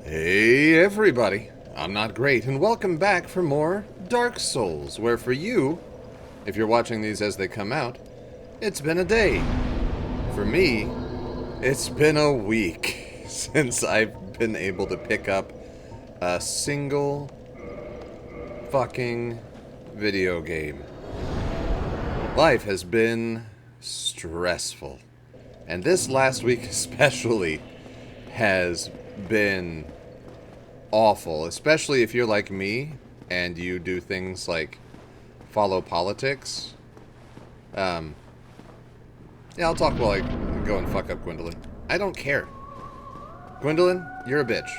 Hey everybody, I'm Not Great, and welcome back for more Dark Souls, where for you, if you're watching these as they come out, it's been a day. For me, it's been a week since I've been able to pick up a single fucking video game. Life has been stressful, and this last week especially has been awful, especially if you're like me and you do things like follow politics. Yeah, I'll talk while I go and fuck up Gwyndolin. I don't care. Gwyndolin, you're a bitch.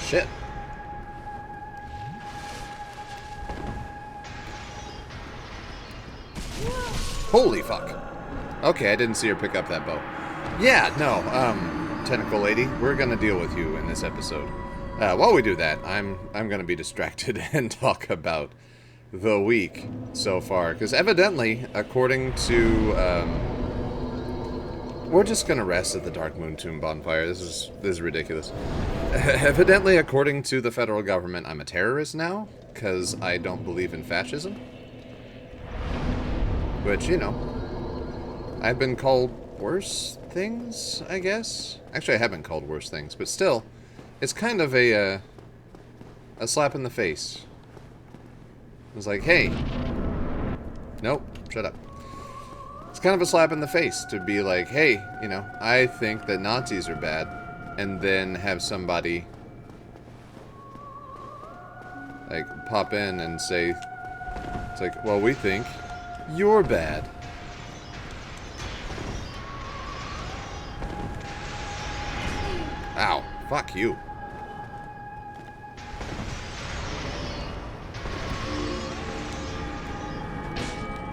Shit. Holy fuck. Okay, I didn't see her pick up that bow. Yeah, no, tentacle lady, we're gonna deal with you in this episode. While we do that, I'm gonna be distracted and talk about the week so far, because evidently, according to, we're just gonna rest at the Dark Moon Tomb bonfire. This is ridiculous. Evidently, according to the federal government, I'm a terrorist now, because I don't believe in fascism. Which, you know, I've been called worse things, I guess. Actually, I have been called worse things, but still, it's kind of a slap in the face. It's like, hey, nope, shut up. It's kind of a slap in the face to be like, hey, you know, I think that Nazis are bad, and then have somebody like pop in and say, it's like, well, we think you're bad. Ow, fuck you.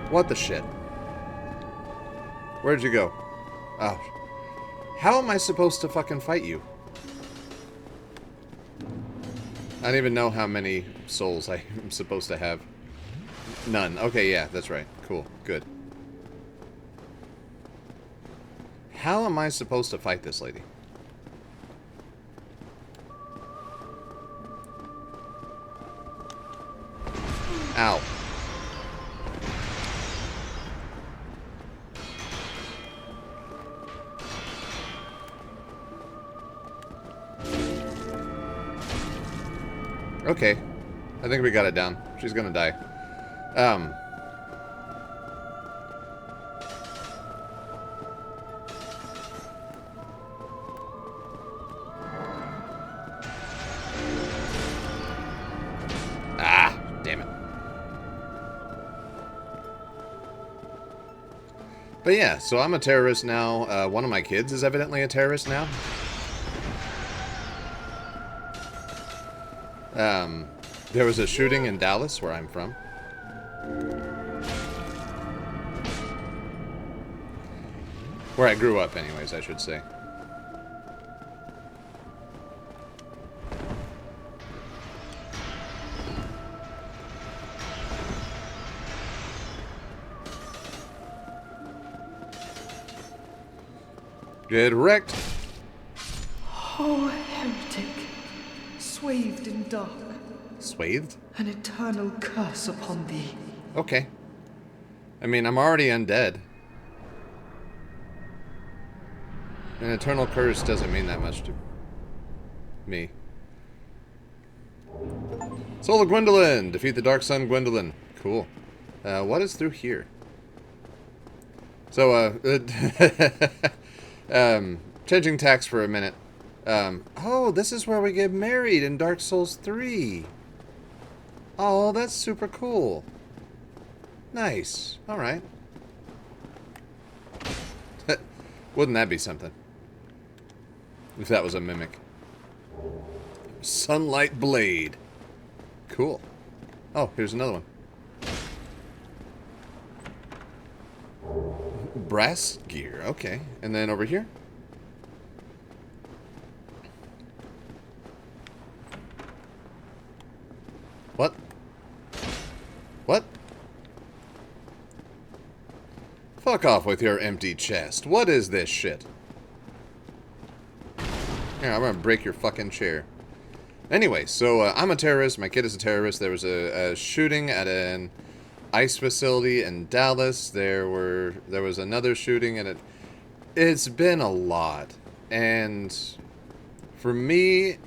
What the shit? Where'd you go? Oh. How am I supposed to fucking fight you? I don't even know how many souls I'm supposed to have. None. Okay, yeah, that's right. Cool. Good. How am I supposed to fight this lady? Ow. Okay. I think we got it down. She's gonna die. Ah, damn it. But yeah, so I'm a terrorist now. One of my kids is evidently a terrorist now. There was a shooting in Dallas, where I'm from. Where I grew up, anyways, I should say. Get wrecked. Oh, heretic, swathed in dark, Swathed? an eternal curse upon thee. Okay. I mean, I'm already undead. An eternal curse doesn't mean that much to me. Soul of Gwyndolin! Defeat the Dark Sun Gwyndolin. Cool. What is through here? So, changing tacks for a minute. Oh, this is where we get married in Dark Souls 3. Oh, that's super cool. Nice. Alright. Wouldn't that be something? If that was a mimic. Sunlight Blade. Cool. Oh, here's another one. Brass gear. Okay. And then over here? What? Fuck off with your empty chest. What is this shit? Here, I'm gonna break your fucking chair. Anyway, so I'm a terrorist. My kid is a terrorist. There was a shooting at an ICE facility in Dallas. There was another shooting, and it's been a lot. And for me,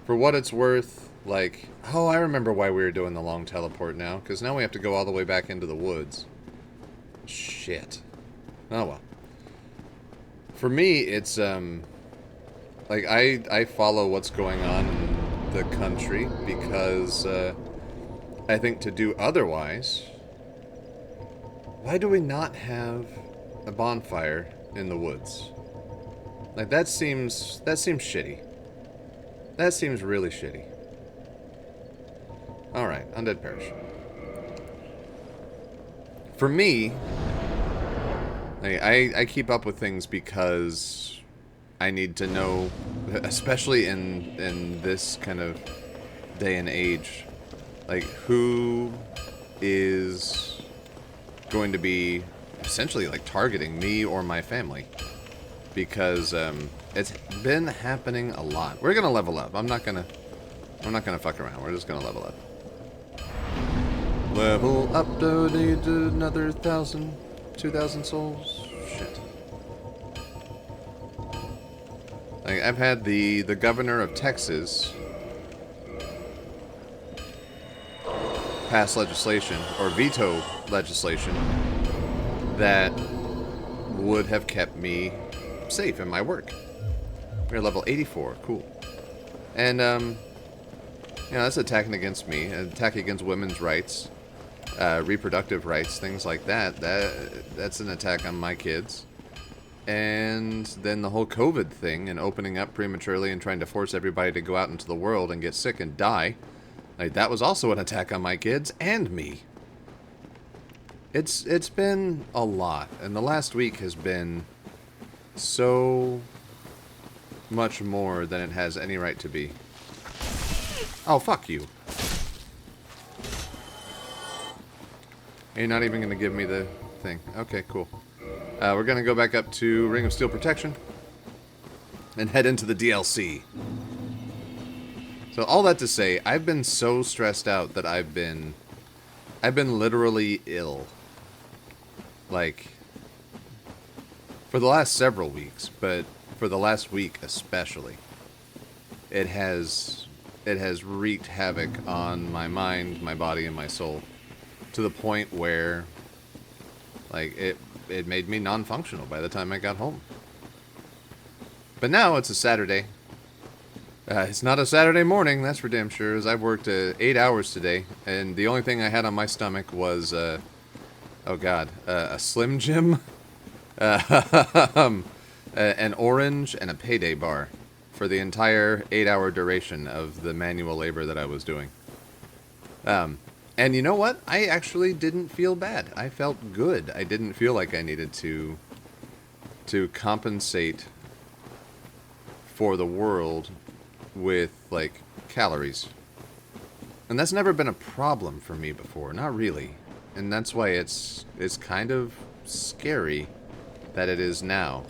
for what it's worth, like, oh, I remember why we were doing the long teleport now, because now we have to go all the way back into the woods. Shit. Oh well. For me, it's like I follow what's going on in the country because I think to do otherwise, why do we not have a bonfire in the woods? Like that seems shitty. That seems really shitty. All right, Undead Parish. For me, I keep up with things because I need to know, especially in this kind of day and age, like who is going to be essentially like targeting me or my family, because it's been happening a lot. We're gonna level up. I'm not gonna fuck around. We're just gonna level up. Level up to need another 1,000, 2,000 souls. Shit. Like, I've had the governor of Texas pass legislation, or veto legislation, that would have kept me safe in my work. We're level 84. Cool. And, that's attacking against me. An attack against women's rights. Reproductive rights, things like that. That's an attack on my kids. And then the whole COVID thing and opening up prematurely and trying to force everybody to go out into the world and get sick and die. Like, that was also an attack on my kids and me. It's been a lot, and the last week has been so much more than it has any right to be. Oh, fuck you. You're not even going to give me the thing. Okay, cool. We're going to go back up to Ring of Steel Protection and head into the DLC. So all that to say, I've been so stressed out that I've been literally ill. Like, for the last several weeks, but for the last week especially. It has wreaked havoc on my mind, my body, and my soul. To the point where, like, it made me non-functional by the time I got home. But now it's a Saturday. It's not a Saturday morning, that's for damn sure, as I've worked 8 hours today, and the only thing I had on my stomach was, a Slim Jim, an orange, and a payday bar for the entire 8-hour duration of the manual labor that I was doing. And you know what? I actually didn't feel bad. I felt good. I didn't feel like I needed to compensate for the world with, like, calories. And that's never been a problem for me before. Not really. And that's why it's kind of scary that it is now.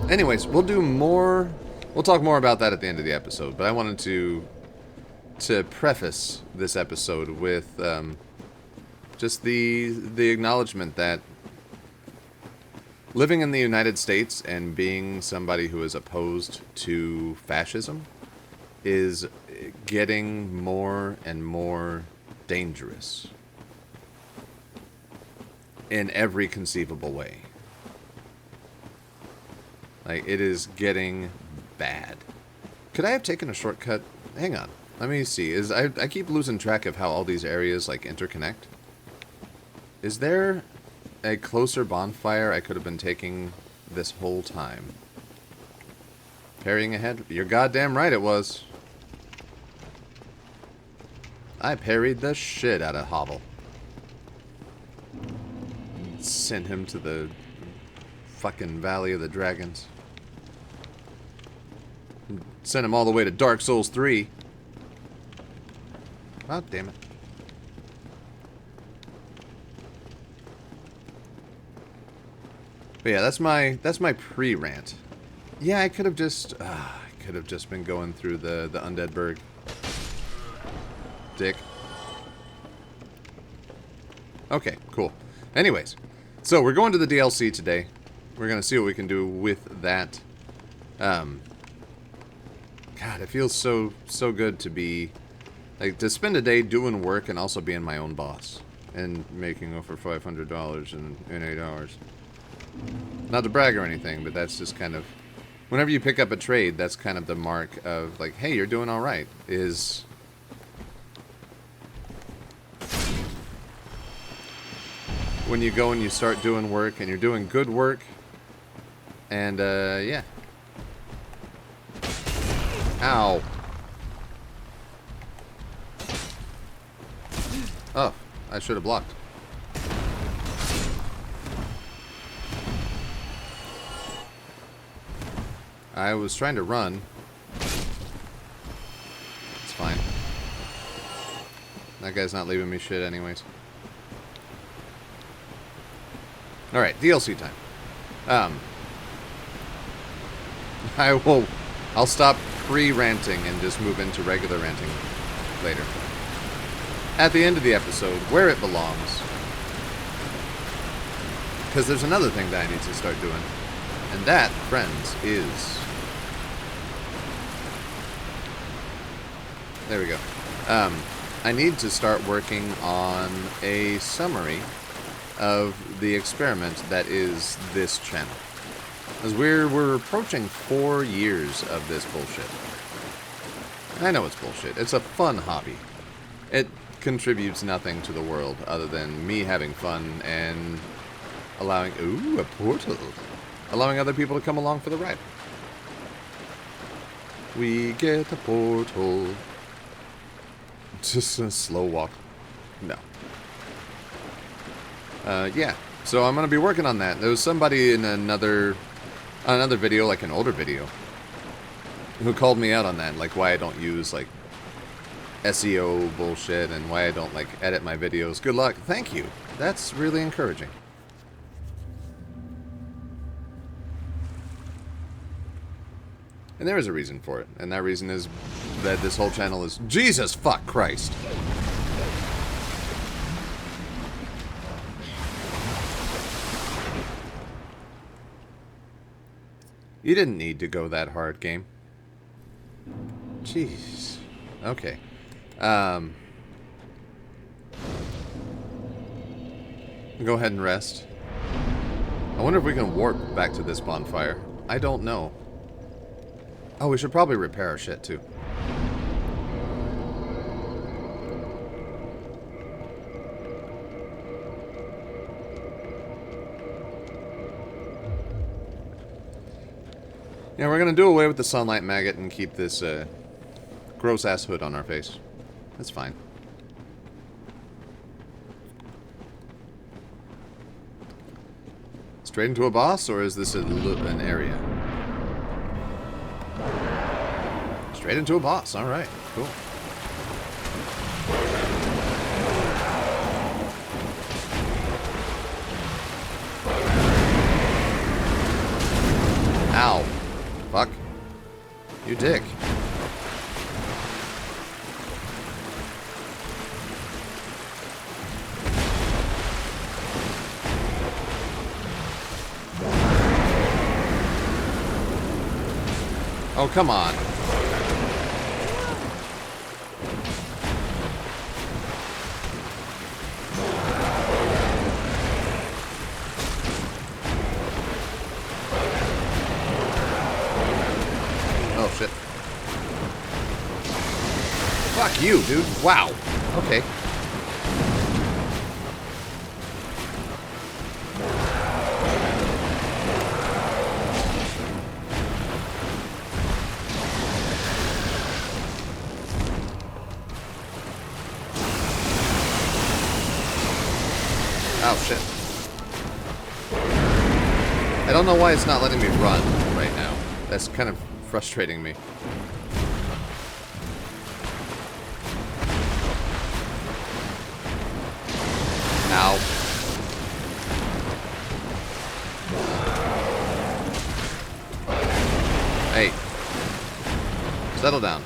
Anyways, we'll talk more about that at the end of the episode, but I wanted to preface this episode with just the acknowledgement that living in the United States and being somebody who is opposed to fascism is getting more and more dangerous in every conceivable way. Like, it is getting bad. Could I have taken a shortcut? Hang on. Let me see. I keep losing track of how all these areas, like, interconnect. Is there a closer bonfire I could have been taking this whole time? Parrying ahead? You're goddamn right it was. I parried the shit out of Hobble. Sent him to the fucking Valley of the Dragons. Sent him all the way to Dark Souls 3. Oh, damn it. But yeah, that's my pre-rant. Yeah, I could have just been going through the Undead Burg. Dick. Okay, cool. Anyways, so we're going to the DLC today. We're gonna see what we can do with that. God, it feels so good to be like to spend a day doing work and also being my own boss and making over $500 in 8 hours. Not to brag or anything, but that's just kind of whenever you pick up a trade, that's kind of the mark of like, hey, you're doing all right. Is when you go and you start doing work and you're doing good work, and yeah. Ow. Oh, I should have blocked. I was trying to run. It's fine. That guy's not leaving me shit anyways. Alright, DLC time. I'll stop pre-ranting and just move into regular ranting later. At the end of the episode, where it belongs. Because there's another thing that I need to start doing. And that, friends, is... There we go. I need to start working on a summary of the experiment that is this channel. Because we're approaching 4 years of this bullshit. I know it's bullshit. It's a fun hobby. It contributes nothing to the world other than me having fun and allowing... Ooh, a portal. Allowing other people to come along for the ride. We get a portal. Just a slow walk. No. Yeah. So I'm going to be working on that. There was somebody in another video, like an older video, who called me out on that, like why I don't use like SEO bullshit and why I don't like edit my videos. Good luck. Thank you. That's really encouraging. And there is a reason for it, and that reason is that this whole channel is Jesus fuck Christ. You didn't need to go that hard, game. Jeez. Okay. Go ahead and rest. I wonder if we can warp back to this bonfire. I don't know. Oh, we should probably repair our shit, too. Yeah, we're gonna do away with the sunlight maggot and keep this gross-ass hood on our face. That's fine. Straight into a boss, or is this an area? Straight into a boss. Alright, cool. Ow. Fuck. You dick. Oh, come on. Oh, shit. Fuck you, dude. Wow. Okay. Oh, shit. I don't know why it's not letting me run right now. That's kind of frustrating me. Ow. Hey. Settle down.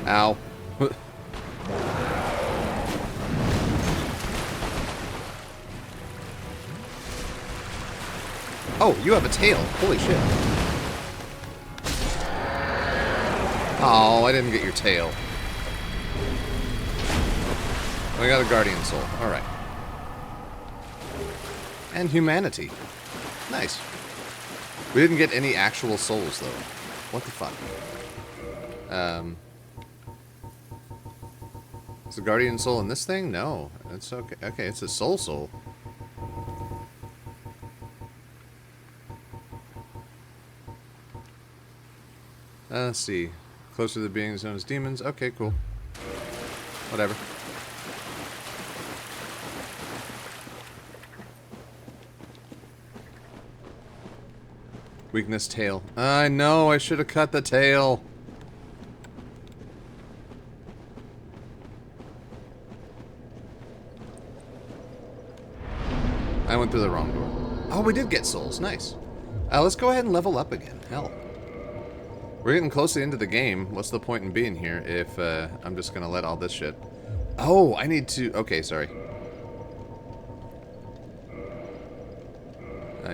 Ow. Oh, you have a tail. Holy shit. Oh, I didn't get your tail. I got a guardian soul. Alright. And humanity. Nice. We didn't get any actual souls, though. What the fuck? Is the guardian soul in this thing? No. It's okay. Okay, it's a soul. Let's see. Closer to the beings known as demons. Okay, cool. Whatever. Weakness tail. I know, I should have cut the tail. I went through the wrong door. Oh, we did get souls. Nice. Let's go ahead and level up again. Hell. We're getting close to the end of the game. What's the point in being here if I'm just going to let all this shit... Oh, I need to... Okay, sorry.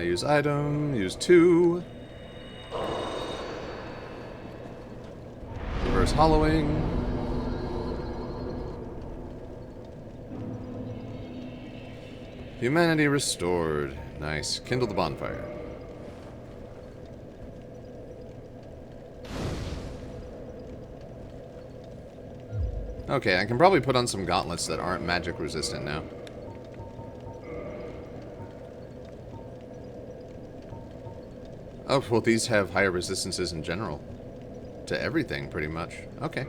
Use item. Use 2. Reverse hollowing. Humanity restored. Nice. Kindle the bonfire. Okay, I can probably put on some gauntlets that aren't magic resistant now. Oh, well, these have higher resistances in general. To everything, pretty much. Okay.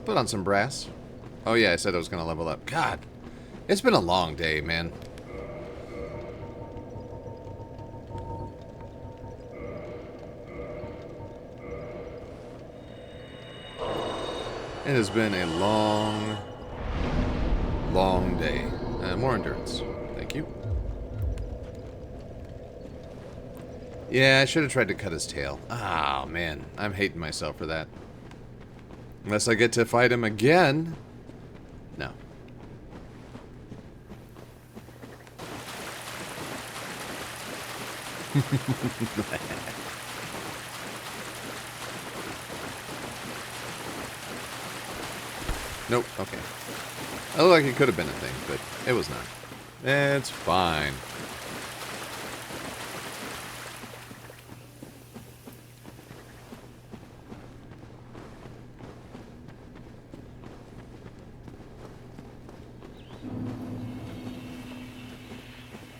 Put on some brass. Oh yeah, I said I was going to level up. God, it's been a long day, man. It has been a long, long day. More endurance. Thank you. Yeah, I should have tried to cut his tail. Ah, man. I'm hating myself for that. Unless I get to fight him again. No. Nope, okay. I look like it could have been a thing, but it was not. It's fine.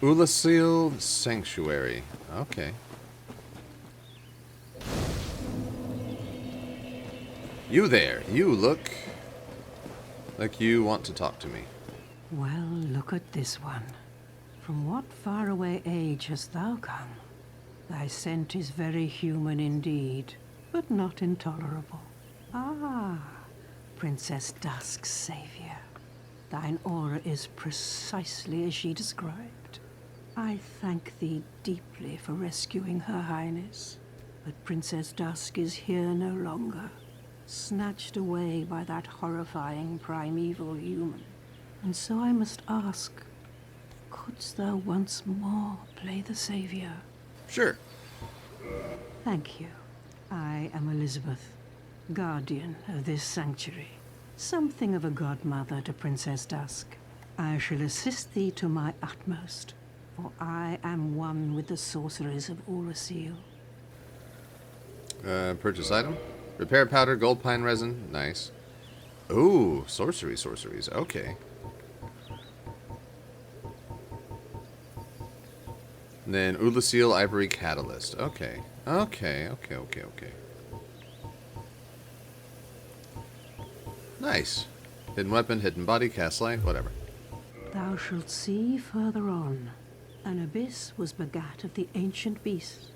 Ulasil Sanctuary. Okay. You there. You look like you want to talk to me. Well, look at this one. From what faraway age hast thou come? Thy scent is very human indeed, but not intolerable. Ah, Princess Dusk's savior. Thine aura is precisely as she described. I thank thee deeply for rescuing Her Highness, but Princess Dusk is here no longer, snatched away by that horrifying primeval human. And so I must ask, couldst thou once more play the savior? Sure. Thank you. I am Elizabeth, guardian of this sanctuary. Something of a godmother to Princess Dusk. I shall assist thee to my utmost, for I am one with the sorceries of Ulasil. Purchase item. Repair powder, gold pine resin. Nice. Ooh, sorceries. Okay. And then Ulasil ivory catalyst. Okay. Okay. Nice. Hidden weapon, hidden body, cast light, whatever. Thou shalt see further on. An abyss was begat of the ancient beast,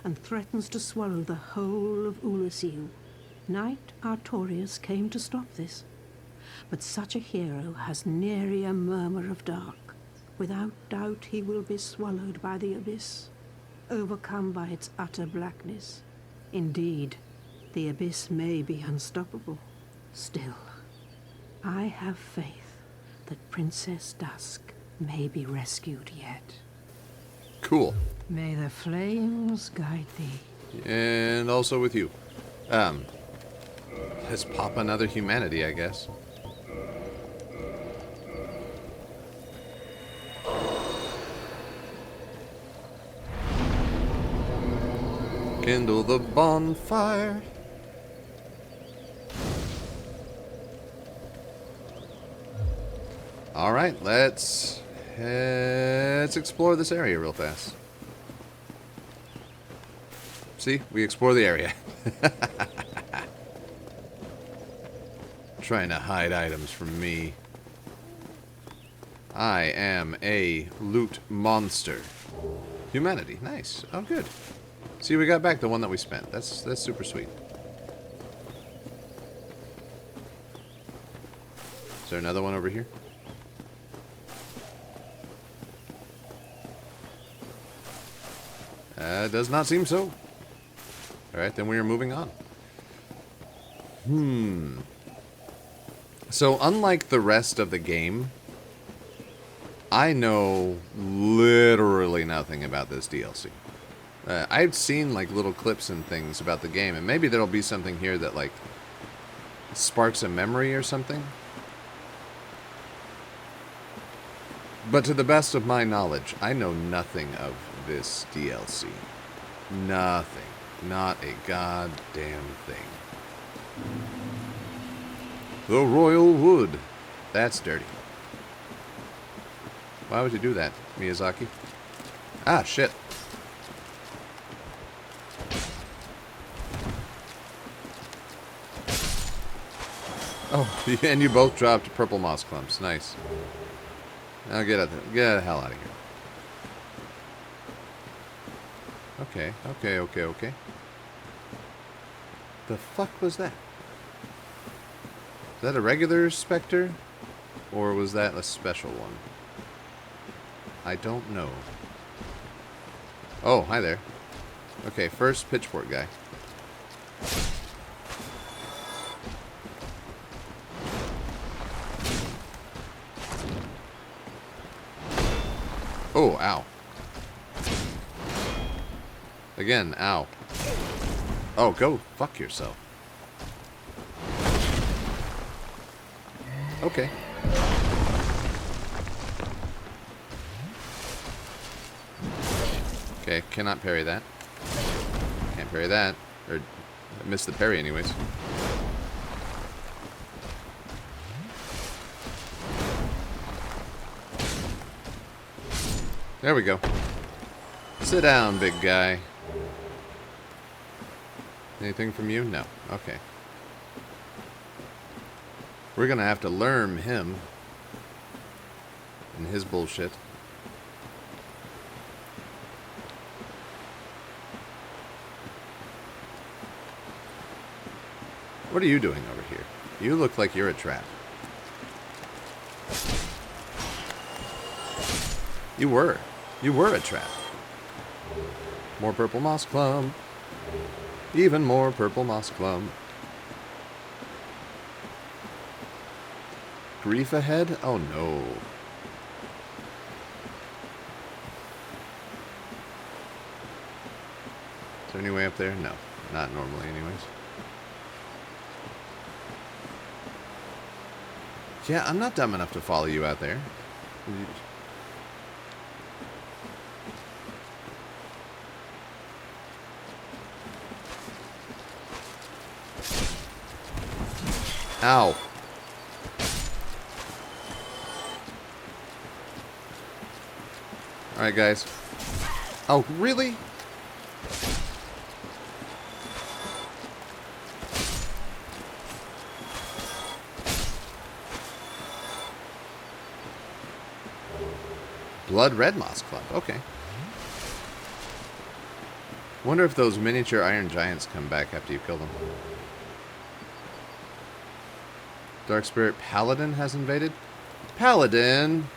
and threatens to swallow the whole of Ulasil. Knight Artorius came to stop this, but such a hero has nary a murmur of dark. Without doubt he will be swallowed by the abyss, overcome by its utter blackness. Indeed, the abyss may be unstoppable. Still, I have faith that Princess Dusk may be rescued yet. Cool. May the flames guide thee. And also with you. Let's pop another humanity, I guess. Kindle the bonfire. All right, let's explore this area real fast. See, we explore the area. Trying to hide items from me. I am a loot monster. Humanity, nice. Oh, good. See, we got back the one that we spent. That's super sweet. Is there another one over here? Does not seem so. Alright, then we are moving on. So, unlike the rest of the game, I know literally nothing about this DLC. I've seen, like, little clips and things about the game, and maybe there'll be something here that, like, sparks a memory or something. But to the best of my knowledge, I know nothing of this DLC. Nothing. Not a goddamn thing. The Royal Wood. That's dirty. Why would you do that, Miyazaki? Ah, shit. Oh, and you both dropped purple moss clumps. Nice. Now get the hell out of here. Okay. The fuck was that? Is that a regular specter? Or was that a special one? I don't know. Oh, hi there. Okay, first pitchfork guy. Oh, ow. Again, ow. Oh, go fuck yourself. Okay. Okay, cannot parry that. Can't parry that. Or, I missed the parry anyways. There we go. Sit down, big guy. Anything from you? No. Okay. We're gonna have to learn him and his bullshit. What are you doing over here? You look like you're a trap. You were a trap. More purple moss clump. Even more purple moss clump. Grief ahead? Oh no. Is there any way up there? No. Not normally anyways. Yeah, I'm not dumb enough to follow you out there. Ow. Alright, guys. Oh, really? Blood Red Moss Club. Okay. Wonder if those miniature iron giants come back after you kill them. Dark Spirit Paladin has invaded. Paladin!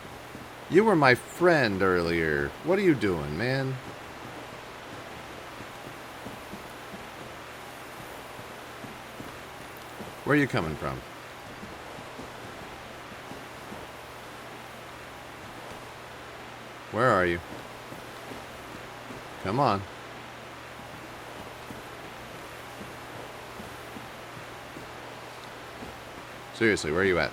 You were my friend earlier. What are you doing, man? Where are you coming from? Where are you? Come on. Seriously, where are you at?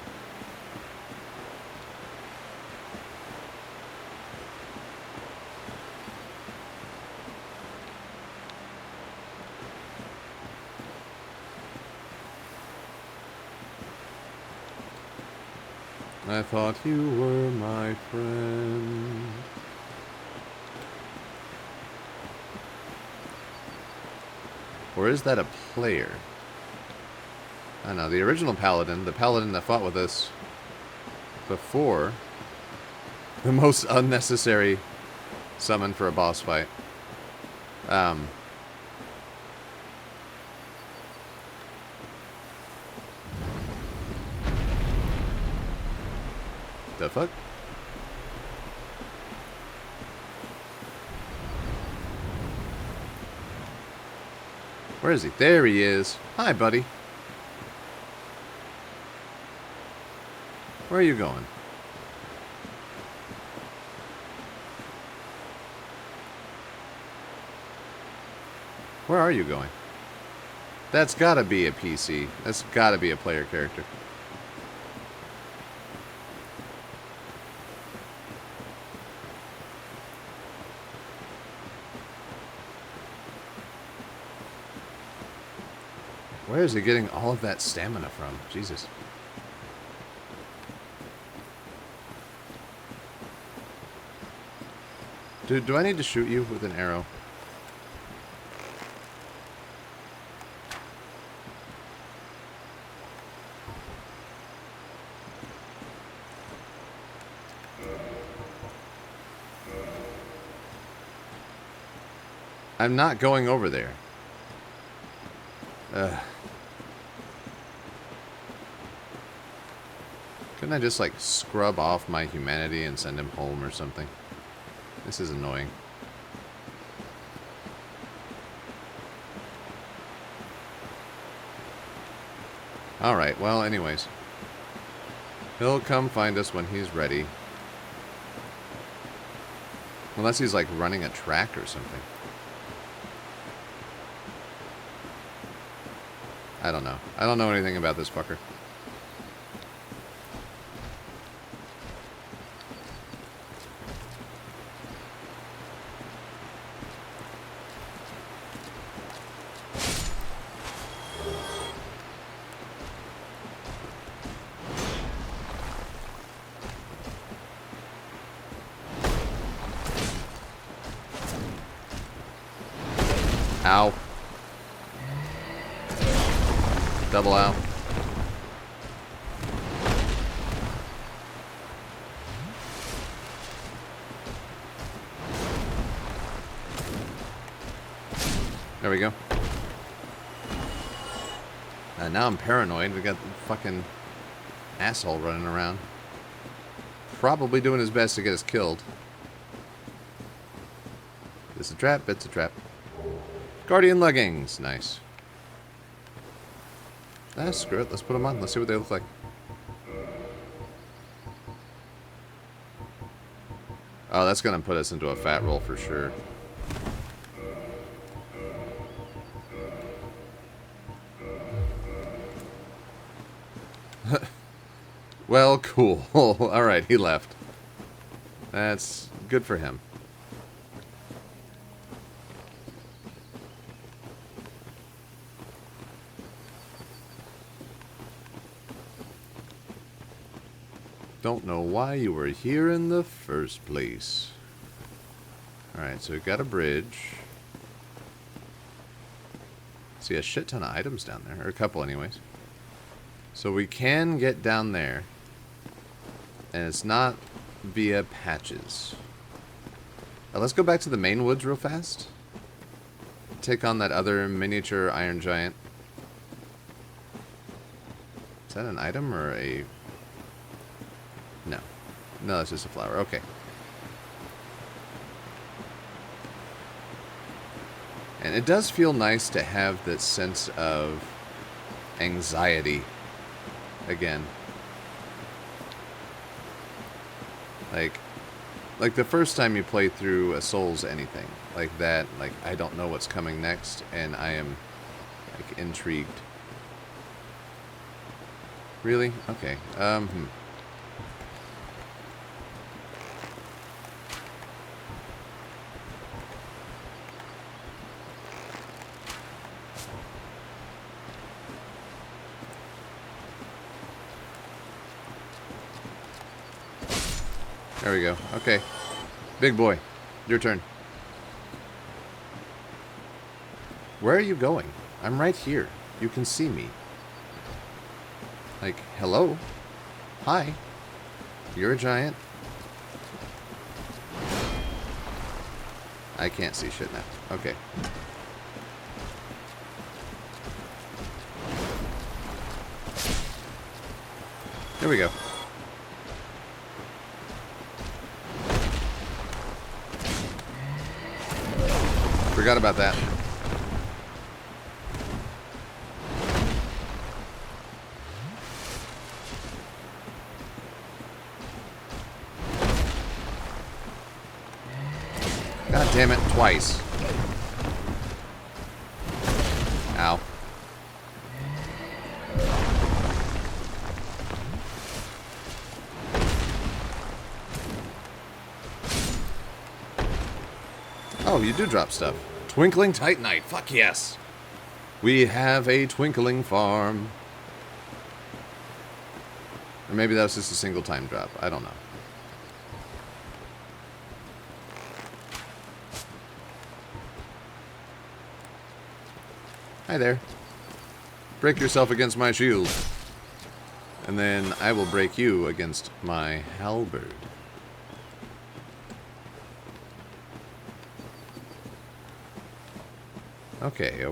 I thought you were my friend. Or is that a player? I don't know. The original Paladin, the Paladin that fought with us before, the most unnecessary summon for a boss fight. The fuck? Where is he? There he is. Hi, buddy. Where are you going? Where are you going? That's gotta be a PC. That's gotta be a player character. Where is he getting all of that stamina from? Jesus. Dude, do I need to shoot you with an arrow? I'm not going over there. Couldn't I just, like, scrub off my humanity and send him home or something? This is annoying. Alright, well, anyways. He'll come find us when he's ready. Unless he's, like, running a track or something. I don't know. I don't know anything about this fucker. Ow. Double ow. There we go. Now I'm paranoid. We got the fucking asshole running around. Probably doing his best to get us killed. It's a trap. It's a trap. Guardian leggings. Nice. Ah, screw it. Let's put them on. Let's see what they look like. Oh, that's going to put us into a fat roll for sure. Well, cool. Alright, he left. That's good for him. Don't know why you were here in the first place. Alright, so we've got a bridge. See a shit ton of items down there. Or a couple anyways. So we can get down there. And it's not via patches. Let's go back to the main woods real fast. Take on that other miniature iron giant. Is that an item or a... No. No, that's just a flower. Okay. And it does feel nice to have that sense of anxiety again. Like the first time you play through a Souls anything like that, like I don't know what's coming next and I am like intrigued. Really? Okay. There we go. Okay. Big boy. Your turn. Where are you going? I'm right here. You can see me. Like, hello? Hi. You're a giant. I can't see shit now. Okay. There we go. Forgot about that. God damn it, twice. Ow. Oh, you do drop stuff. Twinkling Titanite. Fuck yes. We have a twinkling farm. Or maybe that was just a single time drop. I don't know. Hi there. Break yourself against my shield. And then I will break you against my halberd. Okay.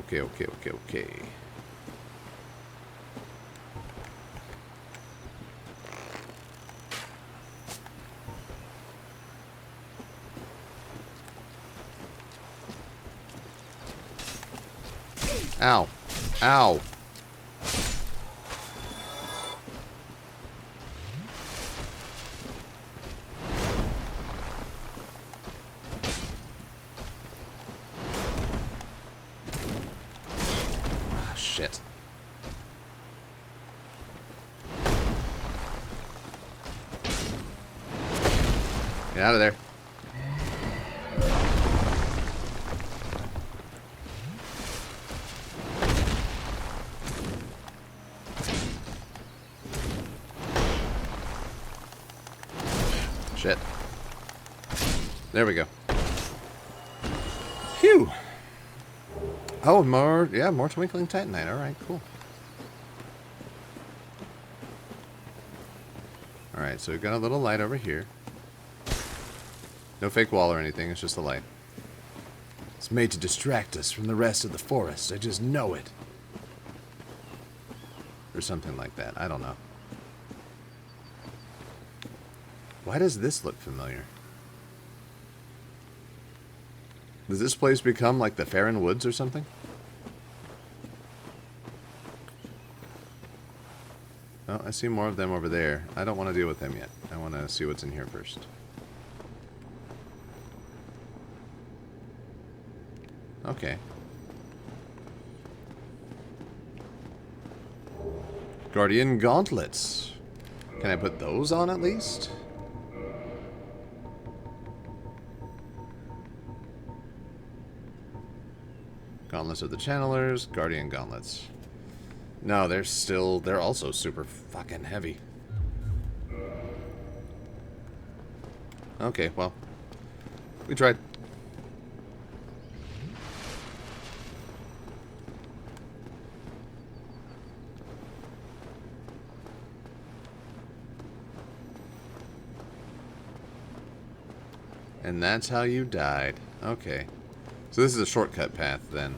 Ow. Ow. Ah, shit. Get out of there. Shit. There we go. Phew. Oh, more Twinkling Titanite. Alright, cool. Alright, so we've got a little light over here. No fake wall or anything, it's just a light. It's made to distract us from the rest of the forest. I just know it. Or something like that. I don't know. Why does this look familiar? Does this place become like the Farron Woods or something? Oh, I see more of them over there. I don't want to deal with them yet. I want to see what's in here first. Okay. Guardian gauntlets. Can I put those on at least? Gauntlets of the Channelers, Guardian gauntlets. No, they're also super fucking heavy. Okay, well, we tried. And that's how you died. Okay. So this is a shortcut path, then.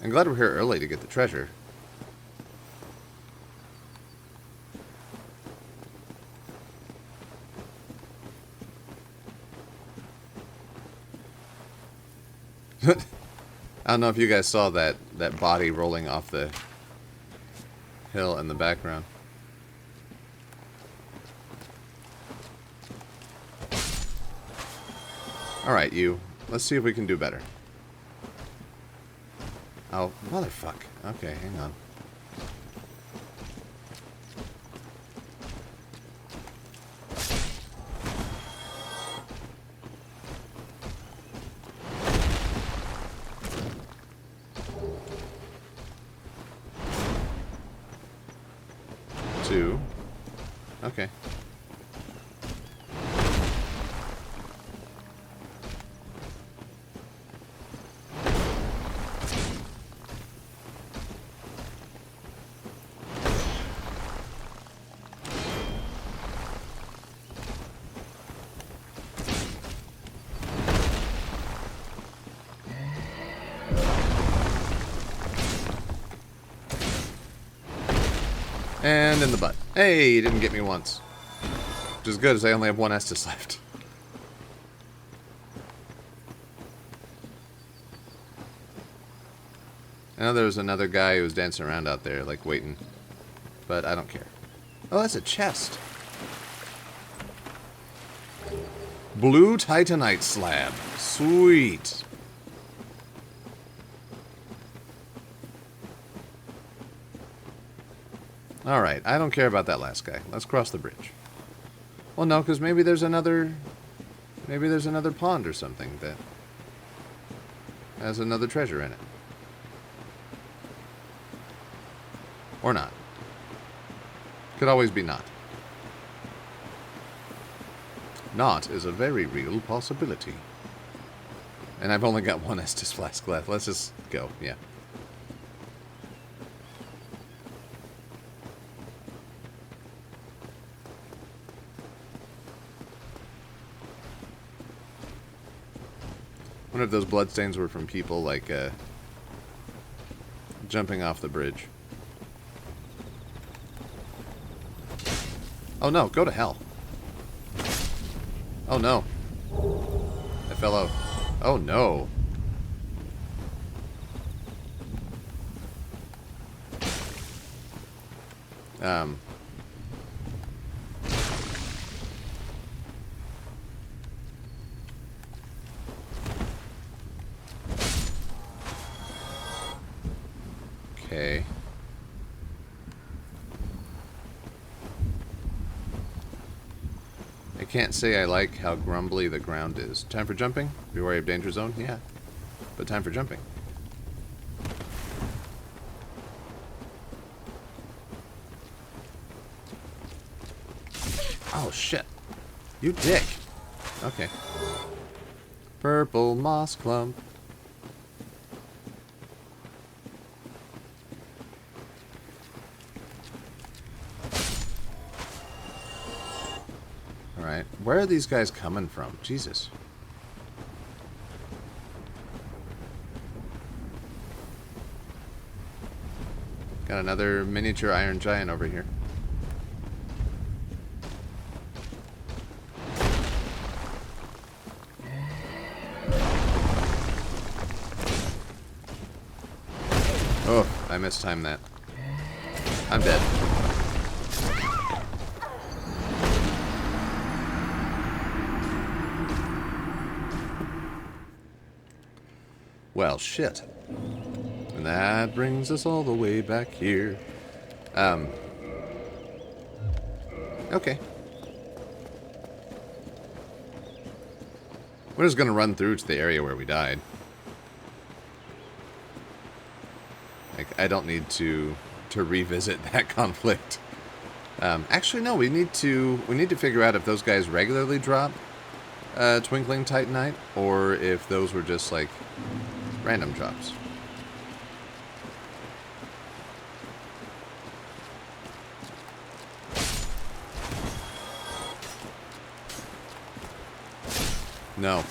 I'm glad we're here early to get the treasure. I don't know if you guys saw that body rolling off the hill in the background. Alright, you. Let's see if we can do better. Oh, motherfuck. Okay, hang on. Two. Okay. And in the butt. Hey, you didn't get me once. Which is good, as I only have one Estus left. I know there was another guy who was dancing around out there, like, waiting. But I don't care. Oh, that's a chest. Blue Titanite slab. Sweet. Alright, I don't care about that last guy. Let's cross the bridge. Well, no, because maybe there's another... Maybe there's another pond or something that has another treasure in it. Or not. Could always be not. Not is a very real possibility. And I've only got one Estus flask left. Let's just go, yeah. I wonder if those bloodstains were from people, like, jumping off the bridge. Oh no, go to hell. Oh no. I fell out. Oh no. Okay. I can't say I like how grumbly the ground is. Time for jumping? Be wary of danger zone? Yeah. But time for jumping. Oh shit. You dick. Okay. Purple moss clump. Alright. Where are these guys coming from? Jesus. Got another miniature iron giant over here. Oh, I mistimed that. I'm dead. Well, shit. And that brings us all the way back here. Okay. We're just gonna run through to the area where we died. Like, I don't need to revisit that conflict. Actually, no. We need to figure out if those guys regularly drop Twinkling Titanite, or if those were just like random drops. No.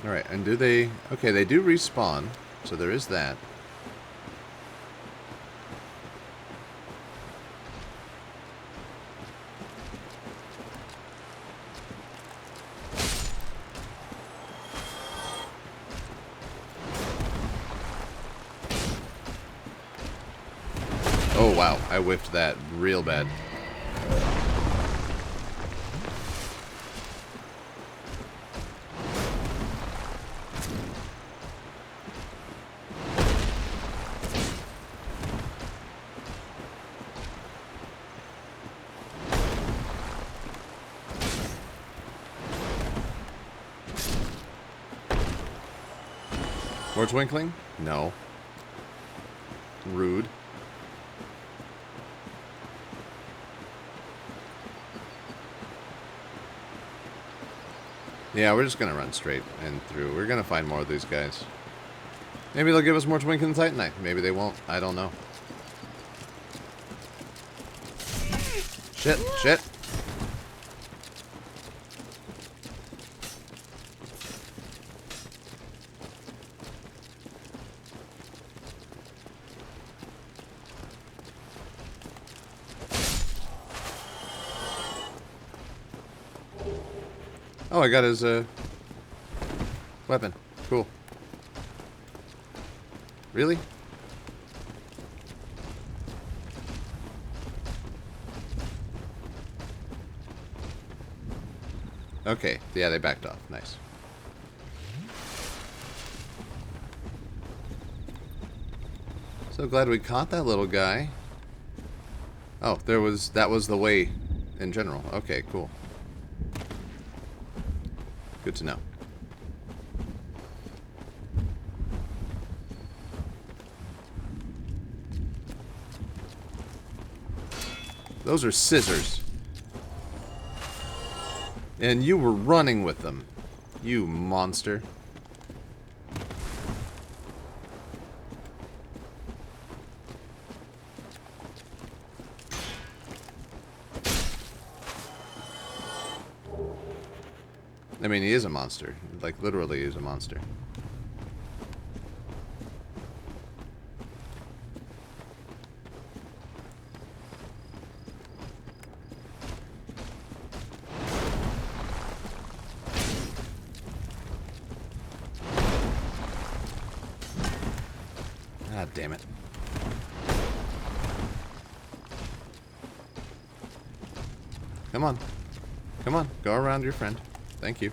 Alright, and do they... Okay, they do respawn, so there is that. Oh, wow. I whiffed that real bad. More twinkling? No. Rude. Yeah, we're just gonna run straight and through. We're gonna find more of these guys. Maybe they'll give us more twinkling titanite. Maybe they won't. I don't know. Shit, shit. Oh, I got his weapon. Cool. Really? Okay. Yeah, they backed off. Nice. So glad we caught that little guy. Oh, that was the way in general. Okay, cool. Good to know. Those are scissors. And you were running with them. You monster. I mean, he is a monster. Like, literally is a monster. Ah, damn it. Come on. Come on. Go around your friend. Thank you.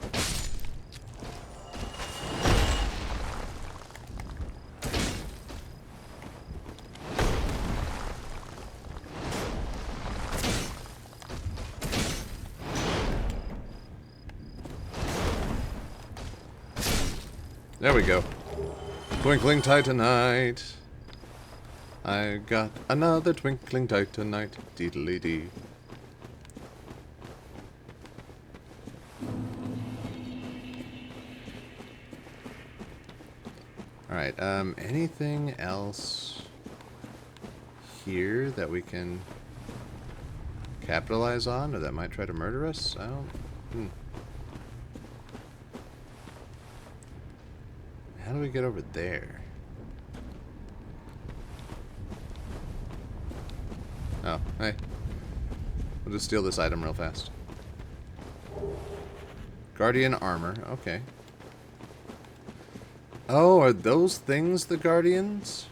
There we go. Twinkling Titanite. I got another twinkling Titanite. Deedly-dee. Alright, anything else here that we can capitalize on or that might try to murder us? I don't... How do we get over there? Oh, hey. We'll just steal this item real fast. Guardian armor, okay. Oh, are those things the Guardians?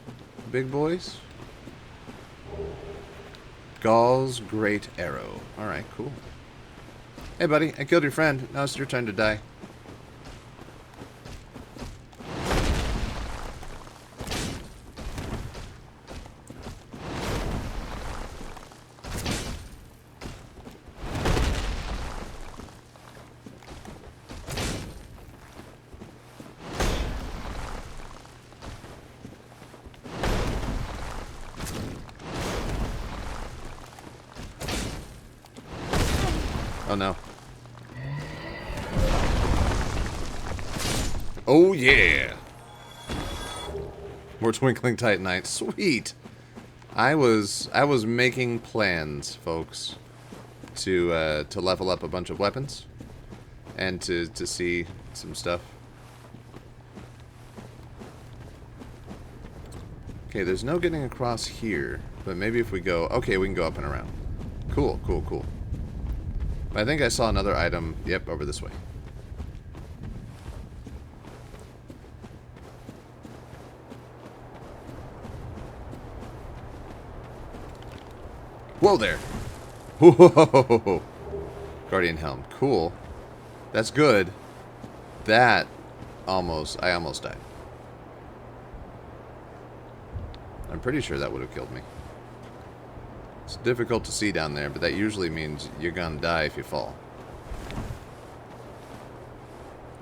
Big boys? Gaul's Great Arrow. Alright, cool. Hey, buddy, I killed your friend. Now it's your turn to die. Oh no. Oh yeah! More twinkling titanite. Sweet! I was making plans, folks, to level up a bunch of weapons and to see some stuff. Okay, there's no getting across here, but maybe if we go... Okay, we can go up and around. Cool, cool, cool. I think I saw another item, yep, over this way. Whoa there! Whoa! Guardian Helm, cool. That's good. That I almost died. I'm pretty sure that would have killed me. It's difficult to see down there, but that usually means you're gonna die if you fall.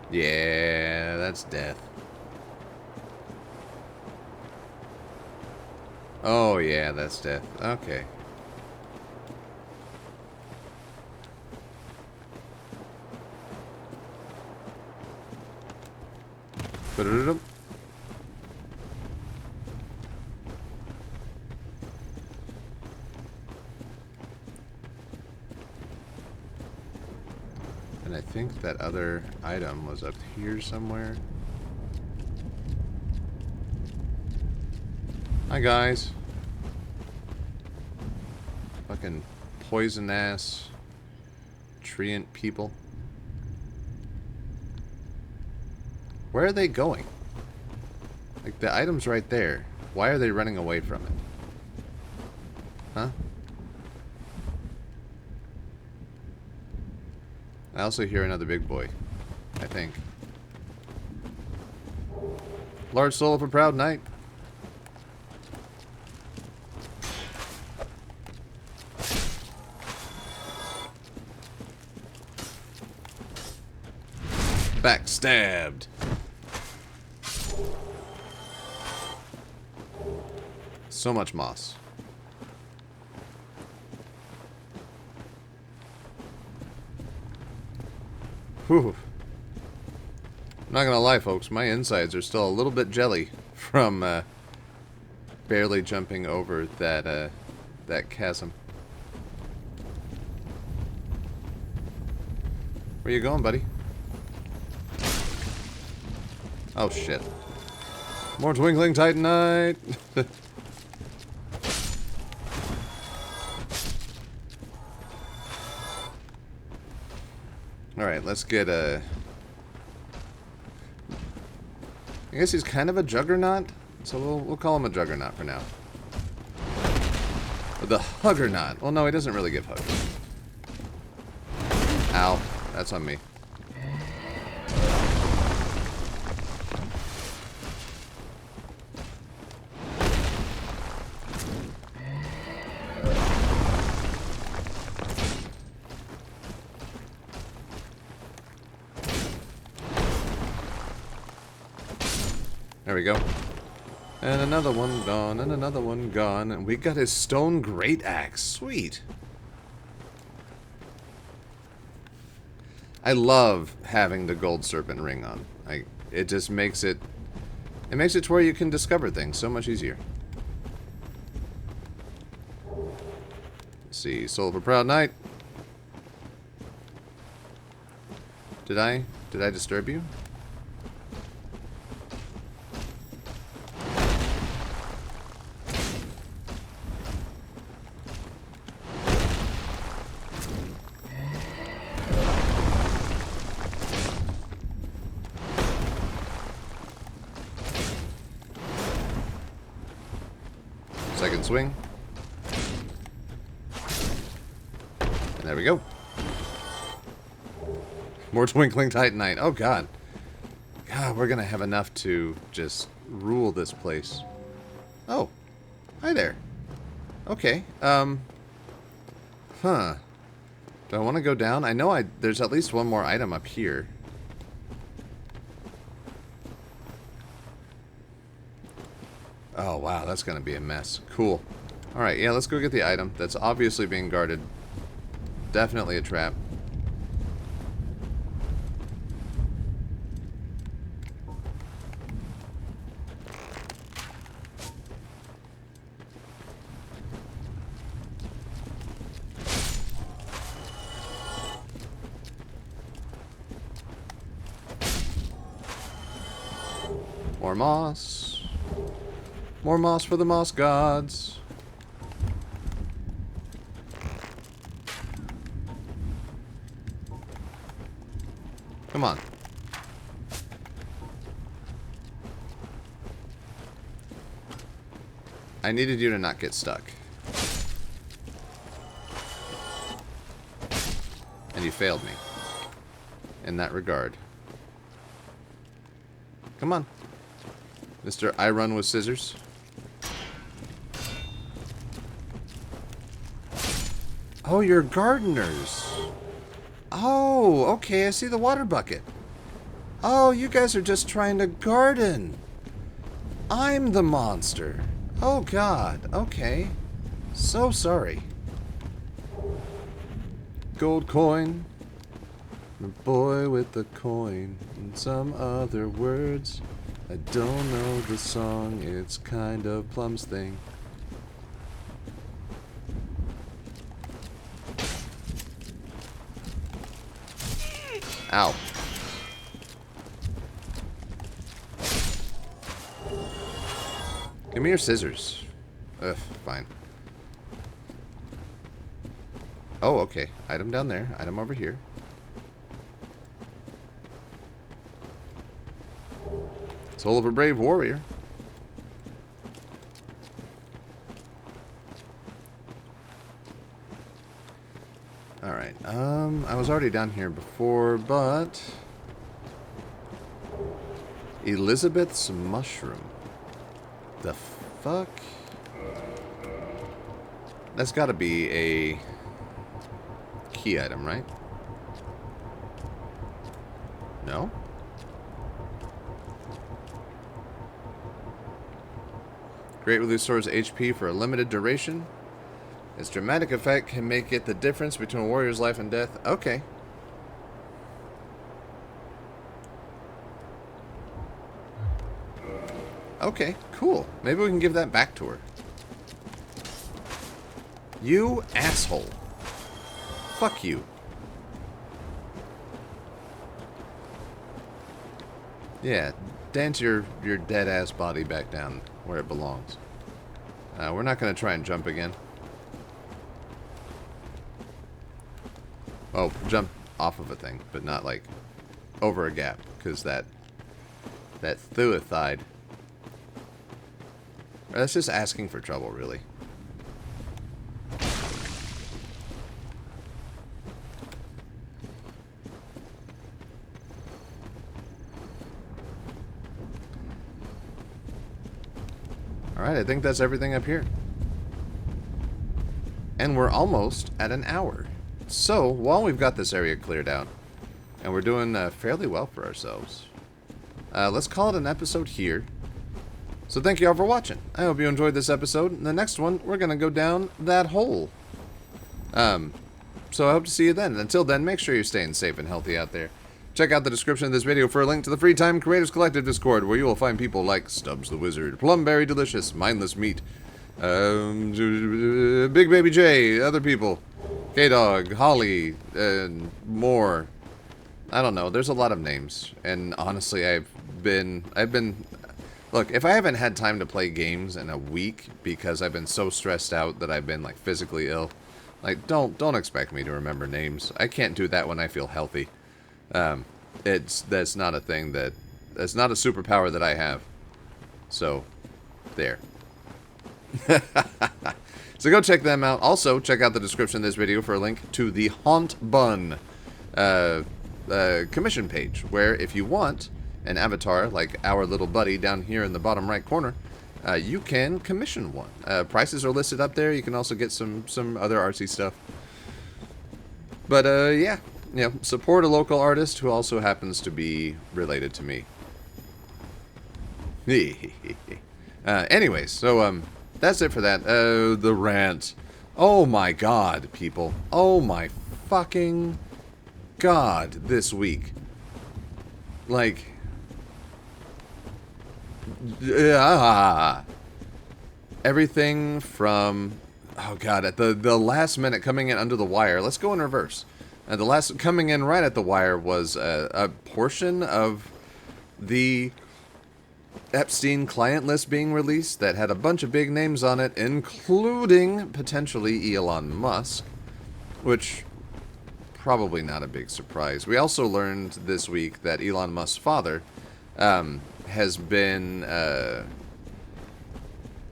Yeah, that's death. Oh yeah, that's death. Okay. Ba-da-da-dum. And I think that other item was up here somewhere. Hi guys. Fucking poison ass treant people. Where are they going? Like, the item's right there. Why are they running away from it? Huh? I also hear another big boy. I think. Large soul of a proud knight. Backstabbed. So much moss. Whew. I'm not gonna lie, folks. My insides are still a little bit jelly from barely jumping over that chasm. Where you going, buddy? Oh shit! More twinkling titanite. Alright, let's get a... I guess he's kind of a juggernaut, so we'll call him a juggernaut for now. Or the huggernaut. Well, no, he doesn't really give hugs. Ow. That's on me. There we go. And another one gone, and another one gone. And we got his stone great axe. Sweet. I love having the gold serpent ring on. It just makes it... It makes it to where you can discover things so much easier. Let's see. Soul of a proud knight. Did I disturb you? Second swing. And there we go. More twinkling titanite. Oh god. God, we're gonna have enough to just rule this place. Oh. Hi there. Okay. Huh. Do I want to go down? I know there's at least one more item up here. Oh, wow, that's going to be a mess. Cool. Alright, yeah, let's go get the item. That's obviously being guarded. Definitely a trap. More moss. More moss for the moss gods. Come on. I needed you to not get stuck. And you failed me. In that regard. Come on. Mr. I Run with Scissors. Oh, you're gardeners. Oh, okay, I see the water bucket. Oh, you guys are just trying to garden. I'm the monster. Oh, God. Okay. So sorry. Gold coin. The boy with the coin. And some other words. I don't know the song. It's kind of Plum's thing. Ow. Give me your scissors. Ugh, fine. Oh, okay. Item down there. Item over here. Soul of a brave warrior. Alright, I was already down here before, but... Elizabeth's mushroom. The fuck? That's gotta be a key item, right? No? Greatly restores HP for a limited duration. Its dramatic effect can make it the difference between a warrior's life and death. Okay. Okay, cool. Maybe we can give that back to her. You asshole. Fuck you. Yeah, dance your dead-ass body back down where it belongs. We're not going to try and jump again. Oh, jump off of a thing, but not like over a gap, because that suicide. That's just asking for trouble, really. Alright, I think that's everything up here. And we're almost at an hour. So, while we've got this area cleared out, and we're doing fairly well for ourselves, let's call it an episode here. So thank you all for watching. I hope you enjoyed this episode. In the next one, we're going to go down that hole. So I hope to see you then. Until then, make sure you're staying safe and healthy out there. Check out the description of this video for a link to the Free Time Creators Collective Discord, where you will find people like Stubbs the Wizard, Plumberry Delicious, Mindless Meat, Big Baby J, other people, K-Dog, Holly, and more. I don't know. There's a lot of names, and honestly, I've been. Look, if I haven't had time to play games in a week because I've been so stressed out that I've been like physically ill, like don't expect me to remember names. I can't do that when I feel healthy. That's not a thing that's not a superpower that I have. So, there. So go check them out. Also, check out the description of this video for a link to the Haunt Bun commission page, where if you want an avatar like our little buddy down here in the bottom right corner, you can commission one. Prices are listed up there. You can also get some other artsy stuff. But yeah, you know, support a local artist who also happens to be related to me. Anyways, so that's it for that. The rant. Oh my god, people. Oh my fucking god, this week. Like, everything from, oh god, at the last minute coming in under the wire. Let's go in reverse. The last coming in right at the wire was a portion of the Epstein client list being released that had a bunch of big names on it, including potentially Elon Musk, which probably not a big surprise. We also learned this week that Elon Musk's father has been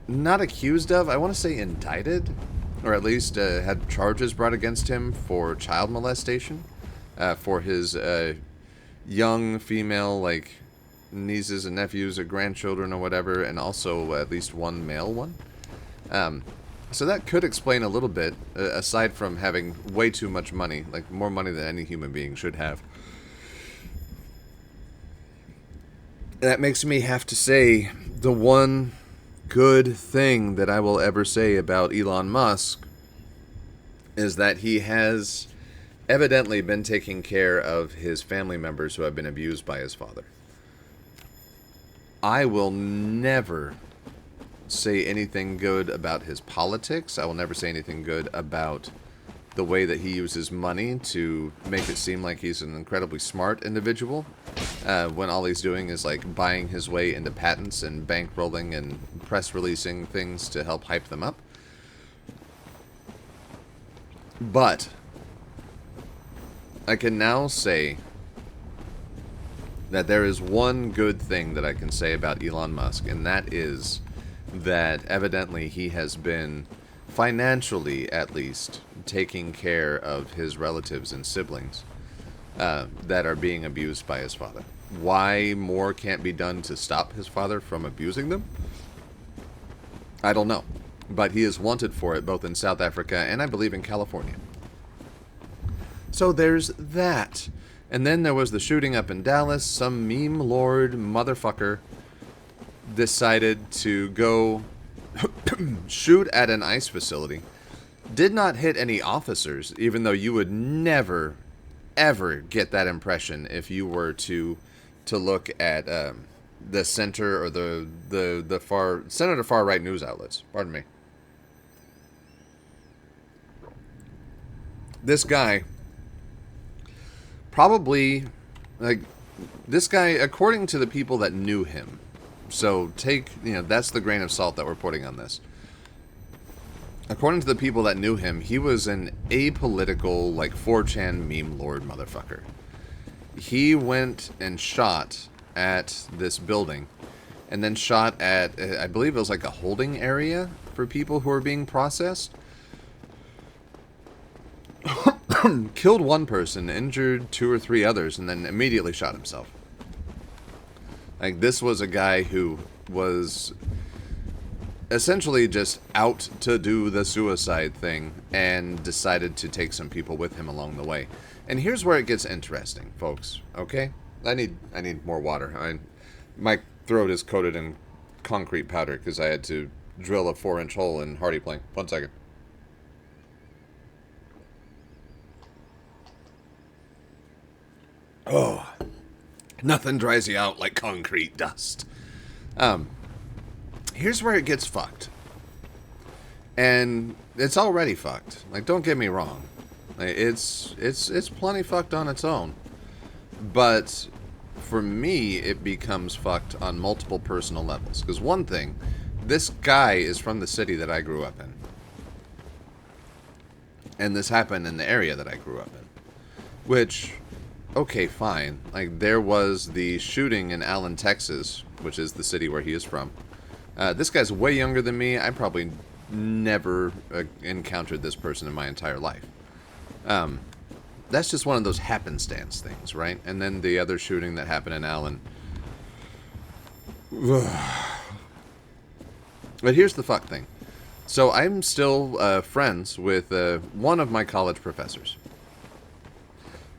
not accused of, I want to say indicted, or at least had charges brought against him for child molestation for his young female, like, nieces and nephews or grandchildren or whatever, and also at least one male one. So that could explain a little bit, aside from having way too much money, like more money than any human being should have. That makes me have to say the one good thing that I will ever say about Elon Musk is that he has evidently been taking care of his family members who have been abused by his father. I will never say anything good about his politics. I will never say anything good about the way that he uses money to make it seem like he's an incredibly smart individual, when all he's doing is like buying his way into patents and bankrolling and press releasing things to help hype them up. But I can now say that there is one good thing that I can say about Elon Musk, and that is that evidently he has been, financially at least, taking care of his relatives and siblings that are being abused by his father. Why more can't be done to stop his father from abusing them? I don't know. But he is wanted for it both in South Africa and I believe in California. So there's that. And then there was the shooting up in Dallas. Some meme lord motherfucker decided to go shoot at an ICE facility. Did not hit any officers, even though you would never, ever get that impression if you were to look at the center or the far center to far right news outlets. Pardon me. This guy probably, like, this guy, according to the people that knew him, so take, that's the grain of salt that we're putting on this. According to the people that knew him, he was an apolitical, like, 4chan meme lord motherfucker. He went and shot at this building, and then shot at, I believe it was like a holding area for people who were being processed. Killed one person, injured 2 or 3 others, and then immediately shot himself. Like, this was a guy who was essentially just out to do the suicide thing and decided to take some people with him along the way. And here's where it gets interesting, folks, okay? I need more water. My throat is coated in concrete powder because I had to drill a 4-inch hole in Hardy Plank. 1 second. Oh, nothing dries you out like concrete dust. Here's where it gets fucked. And it's already fucked. Like, don't get me wrong. Like, it's plenty fucked on its own. But for me, it becomes fucked on multiple personal levels. Because one thing, this guy is from the city that I grew up in. And this happened in the area that I grew up in. Which, okay, fine. Like, there was the shooting in Allen, Texas, which is the city where he is from. This guy's way younger than me. I probably never encountered this person in my entire life. That's just one of those happenstance things, right? And then the other shooting that happened in Allen. But here's the fuck thing. So I'm still friends with one of my college professors.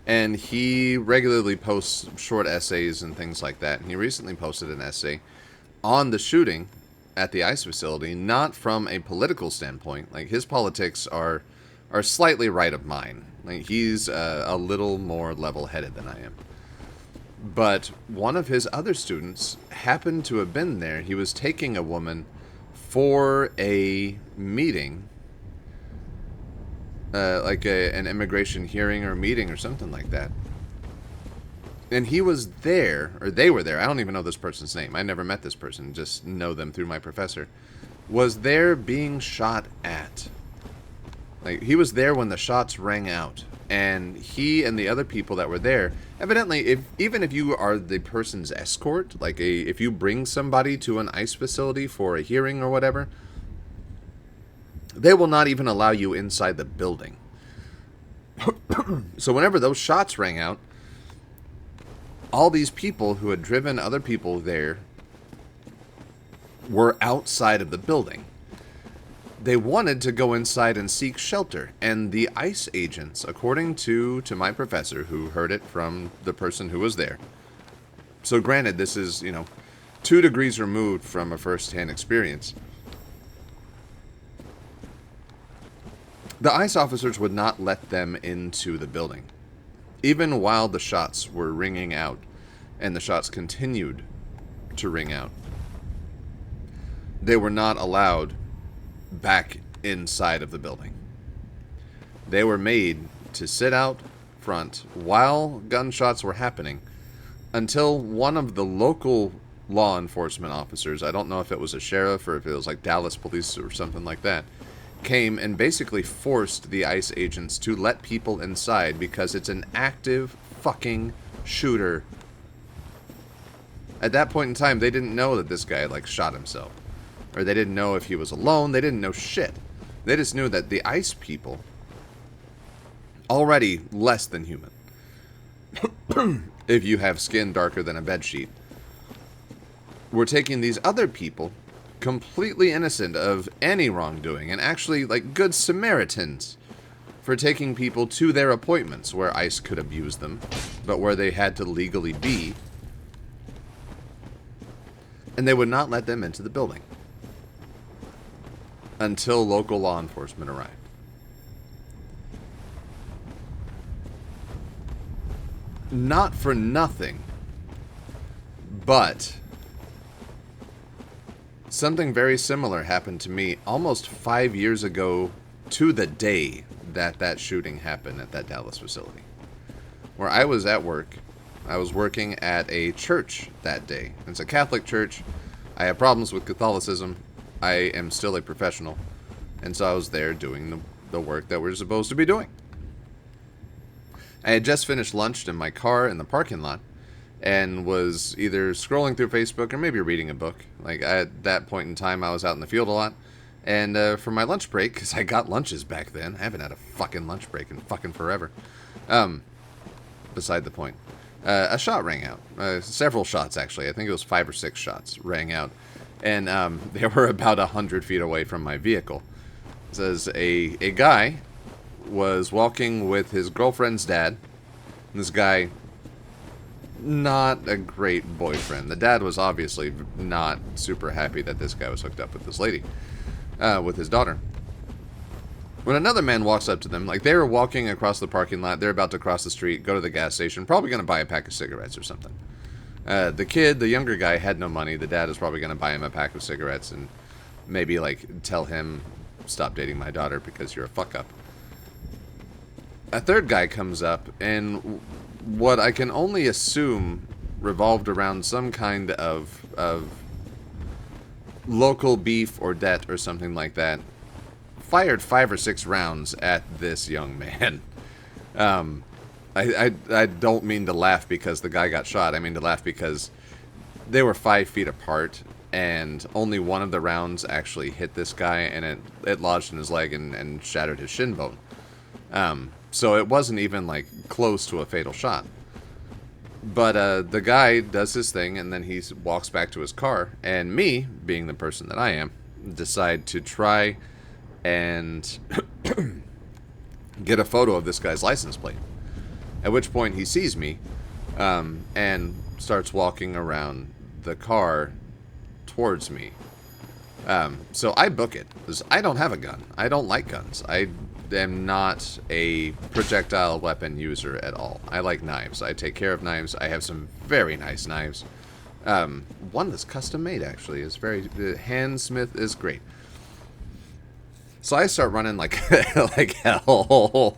And he regularly posts short essays and things like that. And he recently posted an essay on the shooting at the ICE facility, not from a political standpoint. Like, his politics are slightly right of mine. Like, he's a little more level-headed than I am. But one of his other students happened to have been there. He was taking a woman for a meeting, like an immigration hearing or meeting or something like that. And he was there, or they were there. I don't even know this person's name. I never met this person, just know them through my professor. Was there being shot at. Like, he was there when the shots rang out. And he and the other people that were there, evidently, even if you are the person's escort, like if you bring somebody to an ICE facility for a hearing or whatever, they will not even allow you inside the building. So whenever those shots rang out, all these people who had driven other people there were outside of the building. They wanted to go inside and seek shelter, and the ICE agents, according to my professor, who heard it from the person who was there. So granted, this is, 2 degrees removed from a first-hand experience. The ICE officers would not let them into the building, even while the shots were ringing out, and the shots continued to ring out. They were not allowed back inside of the building. They were made to sit out front while gunshots were happening until one of the local law enforcement officers, I don't know if it was a sheriff or if it was like Dallas police or something like that, came and basically forced the ICE agents to let people inside because it's an active fucking shooter. At that point in time, they didn't know that this guy shot himself. Or they didn't know if he was alone. They didn't know shit. They just knew that the ICE people, already less than human, if you have skin darker than a bedsheet, were taking these other people, completely innocent of any wrongdoing, and actually good Samaritans, for taking people to their appointments where ICE could abuse them, but where they had to legally be, and they would not let them into the building until local law enforcement arrived. Not for nothing, but something very similar happened to me almost 5 years ago to the day that shooting happened at that Dallas facility, where I was at work. I was working at a church that day. It's a Catholic church. I have problems with Catholicism. I am still a professional, and so I was there doing the work that we're supposed to be doing. I had just finished lunch in my car in the parking lot, and was either scrolling through Facebook or maybe reading a book. At that point in time, I was out in the field a lot, and for my lunch break, because I got lunches back then, I haven't had a fucking lunch break in fucking forever. Beside the point. A shot rang out. Several shots, actually. I think it was 5 or 6 shots rang out. And they were about 100 feet away from my vehicle. It says a guy was walking with his girlfriend's dad. This guy, not a great boyfriend. The dad was obviously not super happy that this guy was hooked up with this lady, with his daughter. When another man walks up to them, they were walking across the parking lot, they're about to cross the street, go to the gas station, probably going to buy a pack of cigarettes or something. The kid, the younger guy, had no money. The dad is probably going to buy him a pack of cigarettes and maybe, tell him, stop dating my daughter because you're a fuck-up. A third guy comes up, and what I can only assume revolved around some kind of local beef or debt or something like that, fired 5 or 6 rounds at this young man. I don't mean to laugh because the guy got shot. I mean to laugh because they were 5 feet apart, and only one of the rounds actually hit this guy, and it lodged in his leg and shattered his shin bone. So it wasn't even close to a fatal shot. But the guy does his thing, and then he walks back to his car, and me, being the person that I am, decide to try and get a photo of this guy's license plate. At which point he sees me and starts walking around the car towards me. So I book it, because I don't have a gun. I don't like guns. I am not a projectile weapon user at all. I like knives. I take care of knives. I have some very nice knives. One that's custom made, actually. The handsmith is great. So I start running like hell.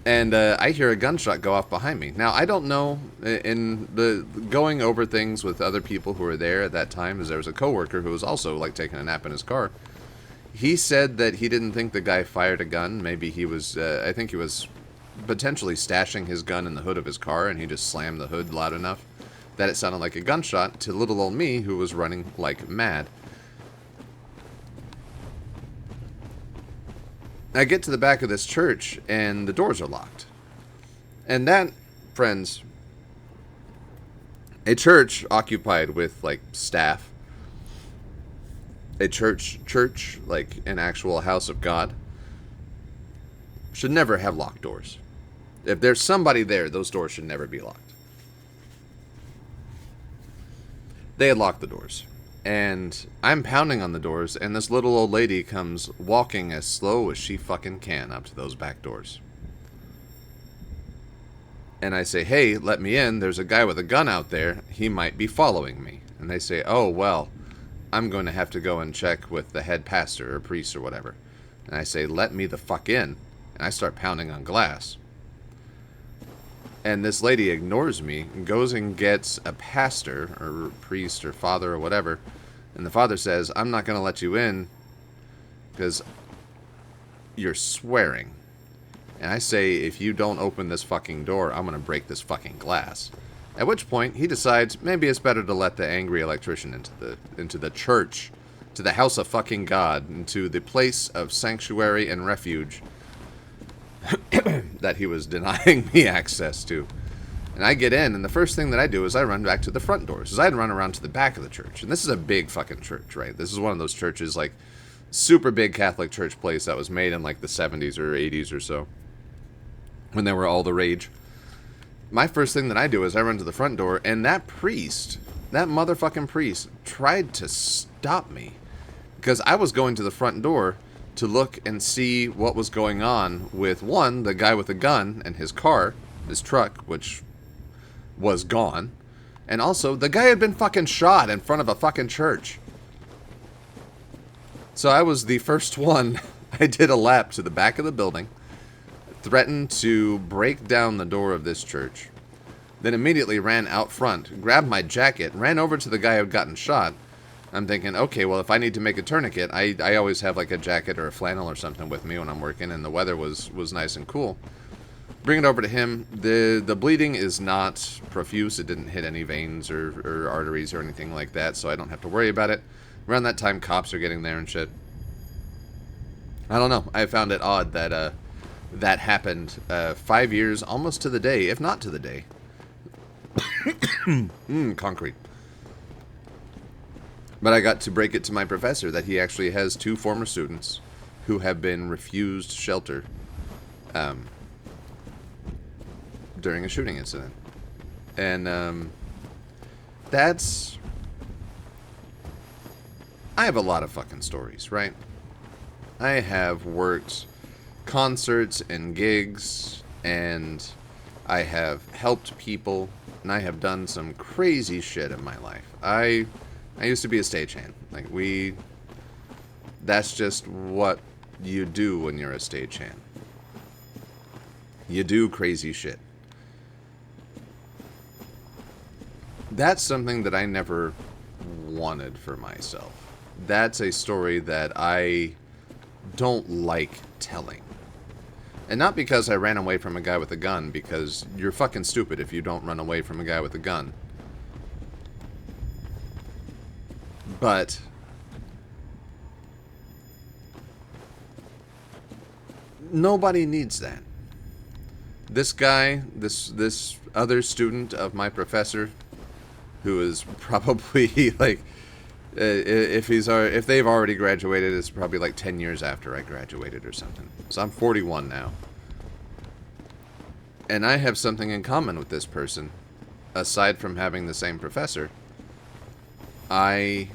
And I hear a gunshot go off behind me. Now, I don't know, in the going over things with other people who were there at that time, as there was a coworker who was also, like, taking a nap in his car. He said that he didn't think the guy fired a gun. Maybe he was, I think he was potentially stashing his gun in the hood of his car, and he just slammed the hood loud enough that it sounded like a gunshot to little old me, who was running like mad. I get to the back of this church, and the doors are locked. And that, friends, a church occupied with, like, staff, a church, like an actual house of God, should never have locked doors. If there's somebody there, those doors should never be locked. They had locked the doors. And I'm pounding on the doors, and this little old lady comes walking as slow as she fucking can up to those back doors. And I say, hey, let me in. There's a guy with a gun out there. He might be following me. And they say, oh, well, I'm going to have to go and check with the head pastor or priest or whatever. And I say, let me the fuck in. And I start pounding on glass. And this lady ignores me and goes and gets a pastor or priest or father or whatever. And the father says, I'm not going to let you in because you're swearing. And I say, if you don't open this fucking door, I'm going to break this fucking glass. At which point, he decides maybe it's better to let the angry electrician into the church, to the house of fucking God, into the place of sanctuary and refuge that he was denying me access to. And I get in, and the first thing that I do is I run back to the front doors, because I'd run around to the back of the church. And this is a big fucking church, right? This is one of those churches, like, super big Catholic church place that was made in, like, the 70s or 80s or so, when they were all the rage. My first thing that I do is I run to the front door, and that priest, that motherfucking priest, tried to stop me. Because I was going to the front door to look and see what was going on with, one, the guy with the gun and his car, his truck, which was gone. And also, the guy had been fucking shot in front of a fucking church. So I was the first one. I did a lap to the back of the building, threatened to break down the door of this church, then immediately ran out front, grabbed my jacket, ran over to the guy who had gotten shot. I'm thinking, okay, well, if I need to make a tourniquet, I always have like a jacket or a flannel or something with me when I'm working, and the weather was nice and cool. Bring it over to him. The bleeding is not profuse. It didn't hit any veins or arteries or anything like that, so I don't have to worry about it. Around that time, cops are getting there and shit. I don't know. I found it odd that that happened 5 years, almost to the day, if not to the day. Concrete. But I got to break it to my professor that he actually has 2 former students who have been refused shelter during a shooting incident. And that's... I have a lot of fucking stories, right? I have worked concerts and gigs, and I have helped people, and I have done some crazy shit in my life. I used to be a stagehand. Like, that's just what you do when you're a stagehand. You do crazy shit. That's something that I never wanted for myself. That's a story that I don't like telling. And not because I ran away from a guy with a gun, because you're fucking stupid if you don't run away from a guy with a gun. But nobody needs that. This guy, this other student of my professor, who is probably like, if they've already graduated, it's probably like 10 years after I graduated or something. So I'm 41 now. And I have something in common with this person, aside from having the same professor. I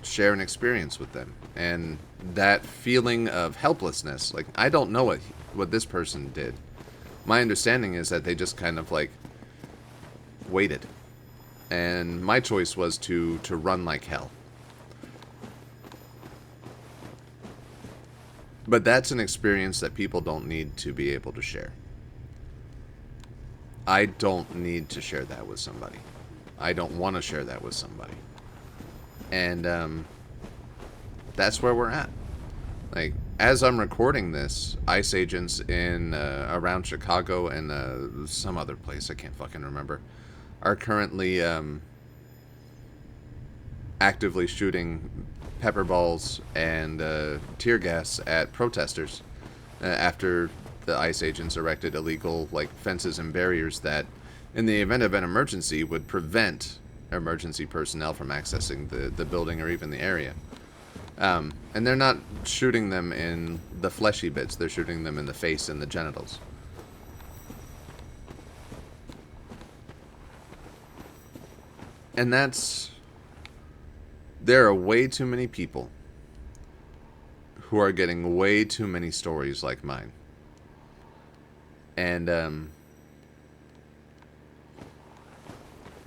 share an experience with them, and that feeling of helplessness, like, I don't know what this person did. My understanding is that they just kind of like waited, and my choice was to run like hell. But that's an experience that people don't need to be able to share. I don't need to share that with somebody. I don't want to share that with somebody. And that's where we're at. Like, as I'm recording this, ICE agents in around Chicago and some other place, I can't fucking remember, are currently actively shooting pepper balls and tear gas at protesters after the ICE agents erected illegal fences and barriers that, in the event of an emergency, would prevent emergency personnel from accessing the building or even the area. And they're not shooting them in the fleshy bits, they're shooting them in the face and the genitals. And there are way too many people who are getting way too many stories like mine. And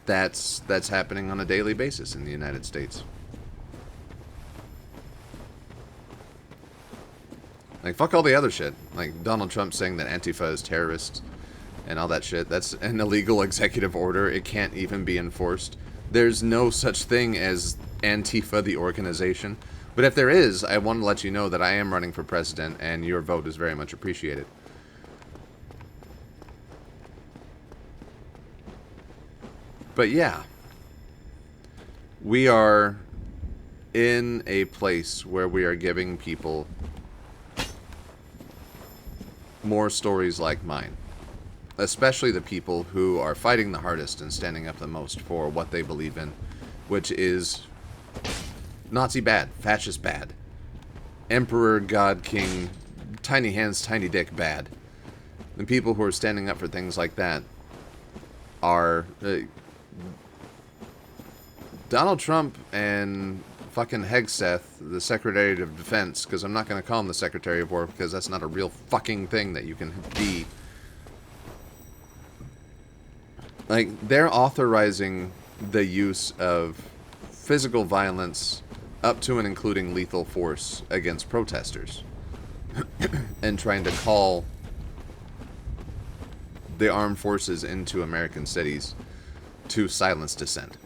that's happening on a daily basis in the United States. Like, fuck all the other shit. Like, Donald Trump saying that Antifa is terrorists and all that shit. That's an illegal executive order. It can't even be enforced. There's no such thing as Antifa, the organization. But if there is, I want to let you know that I am running for president, and your vote is very much appreciated. But yeah, we are in a place where we are giving people more stories like mine. Especially the people who are fighting the hardest and standing up the most for what they believe in, which is Nazi bad, fascist bad, Emperor, God, King, tiny hands, tiny dick bad. The people who are standing up for things like that are Donald Trump and fucking Hegseth, the Secretary of Defense, because I'm not going to call him the Secretary of War because that's not a real fucking thing that you can be. Like, they're authorizing the use of physical violence up to and including lethal force against protesters and trying to call the armed forces into American cities to silence dissent.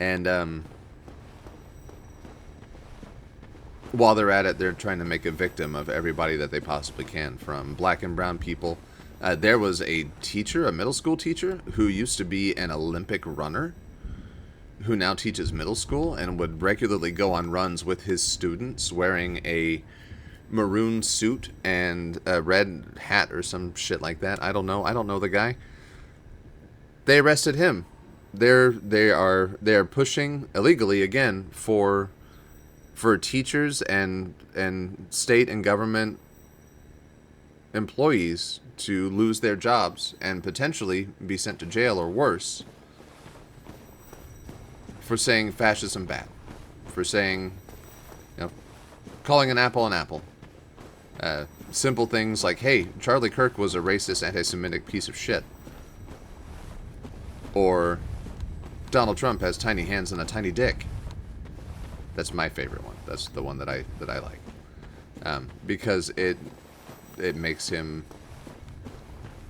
And while they're at it, they're trying to make a victim of everybody that they possibly can, from black and brown people. There was a teacher, a middle school teacher, who used to be an Olympic runner, who now teaches middle school and would regularly go on runs with his students wearing a maroon suit and a red hat or some shit like that. I don't know the guy. They arrested him. They are pushing illegally again for teachers and state and government employees to lose their jobs and potentially be sent to jail or worse for saying fascism bad, for saying, calling an apple. Simple things like, hey, Charlie Kirk was a racist, anti-Semitic piece of shit. Or Donald Trump has tiny hands and a tiny dick. That's my favorite one. That's the one that I like. Because it makes him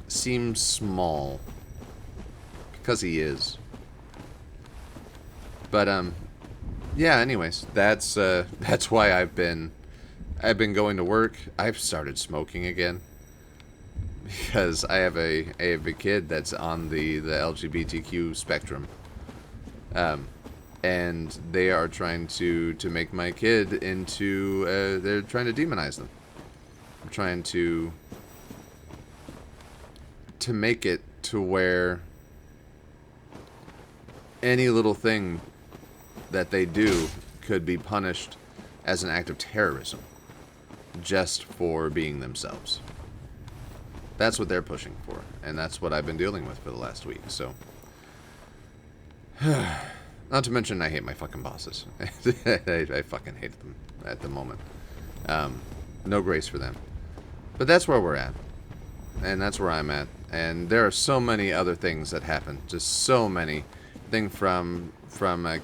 seem small. Because he is. But yeah, anyways, that's why I've been going to work. I've started smoking again. Because I have a kid that's on the LGBTQ spectrum. And they are trying to make my kid into, they're trying to demonize them. They're trying to make it to where any little thing that they do could be punished as an act of terrorism just for being themselves. That's what they're pushing for, and that's what I've been dealing with for the last week, so. Not to mention, I hate my fucking bosses. I fucking hate them at the moment. No grace for them. But that's where we're at. And that's where I'm at. And there are so many other things that happen. Just so many. Thing from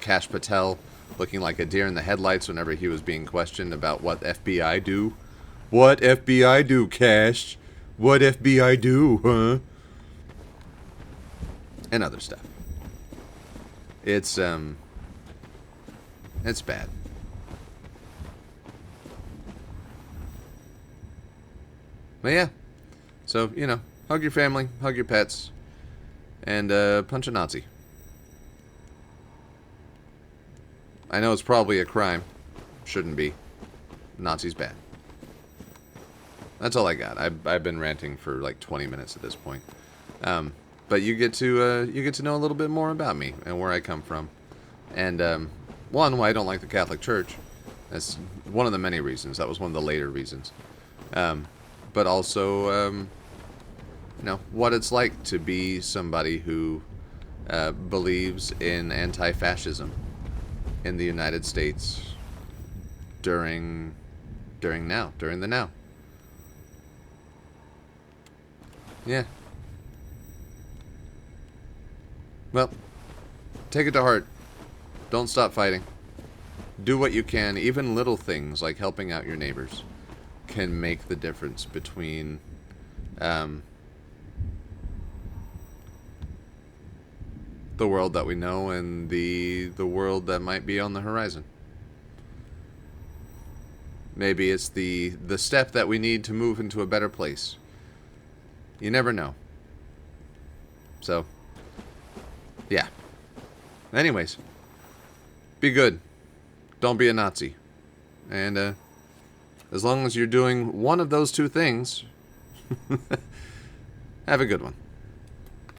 Kash Patel looking like a deer in the headlights whenever he was being questioned about what FBI do. What FBI do, Kash? What FBI do, huh? And other stuff. It's bad. But yeah. So, you know, hug your family, hug your pets, and punch a Nazi. I know it's probably a crime. Shouldn't be. Nazi's bad. That's all I got. I've been ranting for like 20 minutes at this point. But you get to know a little bit more about me and where I come from. And one, why I don't like the Catholic Church. That's one of the many reasons. That was one of the later reasons. But also, you know, what it's like to be somebody who believes in anti-fascism in the United States during the now. Yeah. Well, take it to heart. Don't stop fighting. Do what you can. Even little things like helping out your neighbors can make the difference between the world that we know and the world that might be on the horizon. Maybe it's the step that we need to move into a better place. You never know. So, yeah. Anyways, be good. Don't be a Nazi. And as long as you're doing one of those two things, have a good one.